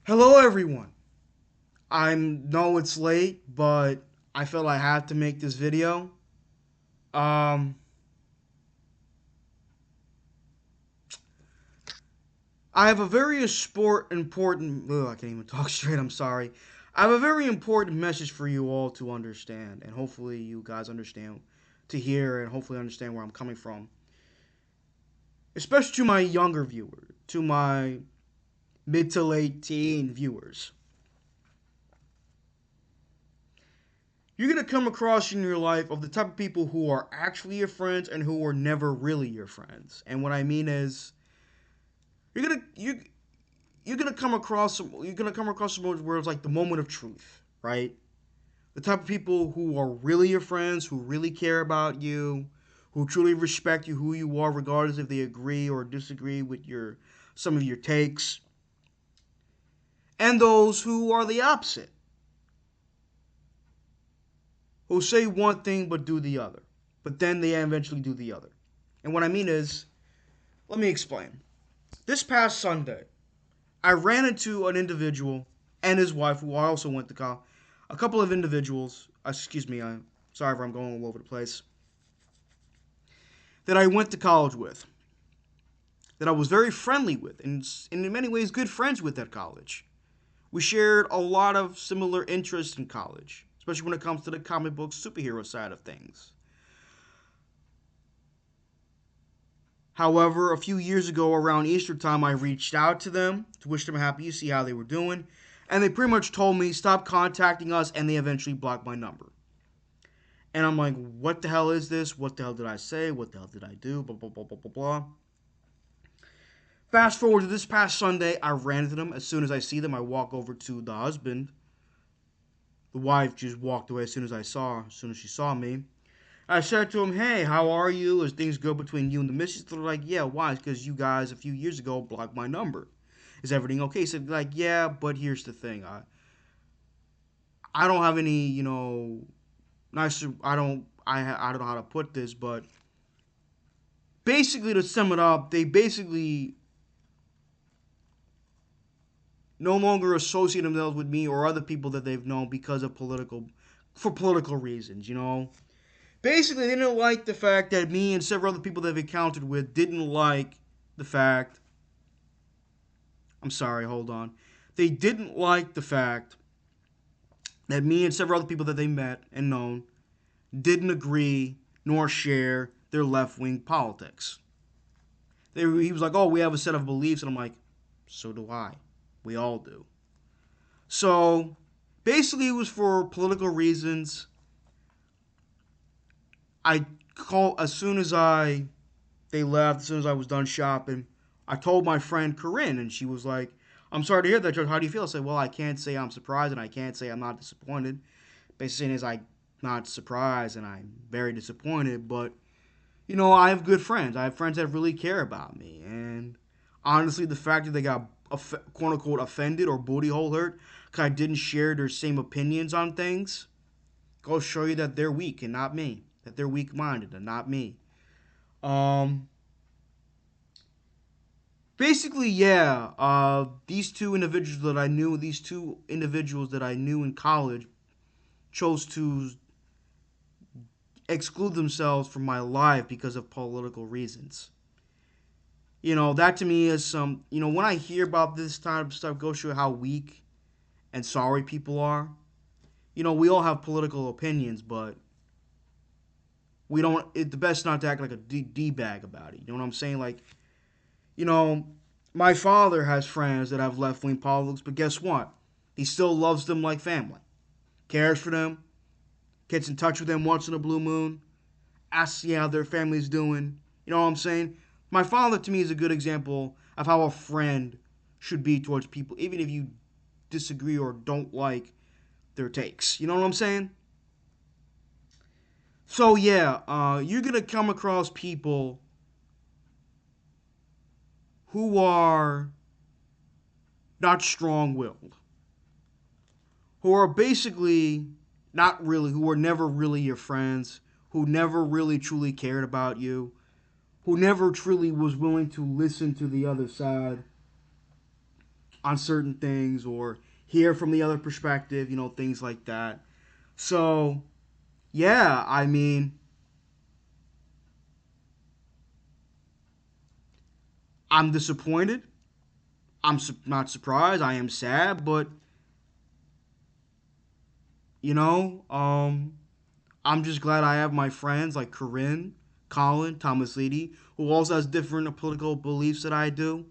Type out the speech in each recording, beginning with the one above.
Hello, everyone. I know it's late, but I felt I had to make this video. Um, I have a very important. Ugh, I can't even talk straight. I'm sorry. I have a very important message for you all to understand, and hopefully you guys understand, to hear, and hopefully understand where I'm coming from. Especially to my younger viewers, to my mid to late teen viewers. You're gonna come across in your life of the type of people who are actually your friends and who are never really your friends. And what I mean is, you're gonna you're gonna come across some words like the moment of truth, right? The type of people who are really your friends, who really care about you, who truly respect you, who you are, regardless if they agree or disagree with your some of your takes, and those who are the opposite, who say one thing but do the other, but then they eventually do the other. And what I mean is, let me explain. This past Sunday, I ran into an individual and his wife, who I also went to college. A couple of individuals, excuse me, I'm sorry if I'm going all over the place, that I went to college with, that I was very friendly with, and in many ways good friends with at college. We shared a lot of similar interests in college, especially when it comes to the comic book superhero side of things. However, a few years ago around Easter time, I reached out to them to wish them happy, to see how they were doing, and they pretty much told me stop contacting us, and they eventually blocked my number. And I'm like, what the hell is this? What the hell did I say? What the hell did I do? Blah blah blah blah blah blah. Fast forward to this past Sunday, I ran into them. As soon as I see them, I walk over to the husband. The wife just walked away as soon as she saw me. I said to him, "Hey, how are you? Is things good between you and the missus?" They're like, "Yeah, why?" Because you guys a few years ago blocked my number. Is everything okay? He said, like, "Yeah, but here's the thing. I don't have any, nice. I don't know how to put this, but basically to sum it up, they basically no longer associate themselves with me or other people that they've known because of for political reasons. Basically they didn't like the fact that me and several other people they've encountered with didn't like the fact. I'm sorry, hold on. They didn't like the fact that me and several other people that they met and known didn't agree nor share their left wing politics. He was like, "Oh, we have a set of beliefs," and I'm like, "So do I. We all do." So basically, it was for political reasons. I called as soon as I they left. As soon as I was done shopping, I told my friend Corinne, and she was like, "I'm sorry to hear that, George. How do you feel?" I said, "Well, I can't say I'm surprised, and I can't say I'm not disappointed. Basically, is I'm not surprised, and I'm very disappointed. But I have good friends. I have friends that really care about me, and honestly, the fact that they got quote unquote offended or booty hole hurt because I didn't share their same opinions on things goes show you that they're weak and not me. That they're weak minded and not me. Um, Basically, yeah. These two individuals that I knew in college, chose to exclude themselves from my life because of political reasons. That to me is some. When I hear about this type of stuff, go show how weak and sorry people are. We all have political opinions, but we don't. It's the best not to act like a d bag about it. You know what I'm saying? Like, you know, my father has friends that have left wing politics, but guess what? He still loves them like family, cares for them, gets in touch with them once in a blue moon, asks how their family's doing. You know what I'm saying? My father to me is a good example of how a friend should be towards people, even if you disagree or don't like their takes. You know what I'm saying? So yeah, you're gonna come across people who are not strong-willed, who are basically not really, who were never really your friends, who never really truly cared about you, who never truly was willing to listen to the other side, on certain things or hear from the other perspective, things like that. So, yeah, I mean, I'm disappointed. Not surprised. I am sad, but you know, um, I'm just glad I have my friends like Corinne, Colin, Thomas Leedy, who also has different political beliefs that I do.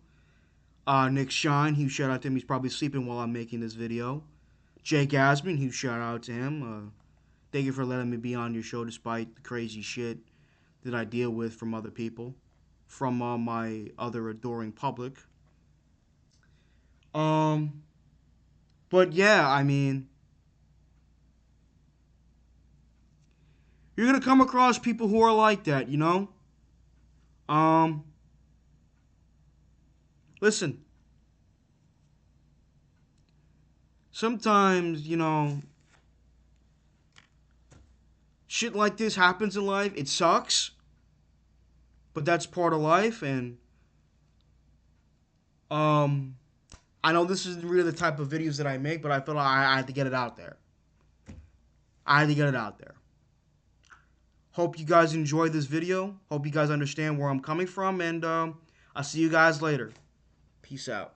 Nick Shine, huge shout out to him. He's probably sleeping while I'm making this video. Jake Asman, huge shout out to him. Thank you for letting me be on your show despite the crazy shit that I deal with from other people, from my other adoring public. Um, but yeah, I mean, you're gonna come across people who are like that. Um, listen, sometimes shit like this happens in life. It sucks, but that's part of life. And um, I know this isn't really the type of videos that I make, but I felt like I had to get it out there. I had to get it out there. Hope you guys enjoyed this video. Hope you guys understand where I'm coming from, and I'll see you guys later. Peace out.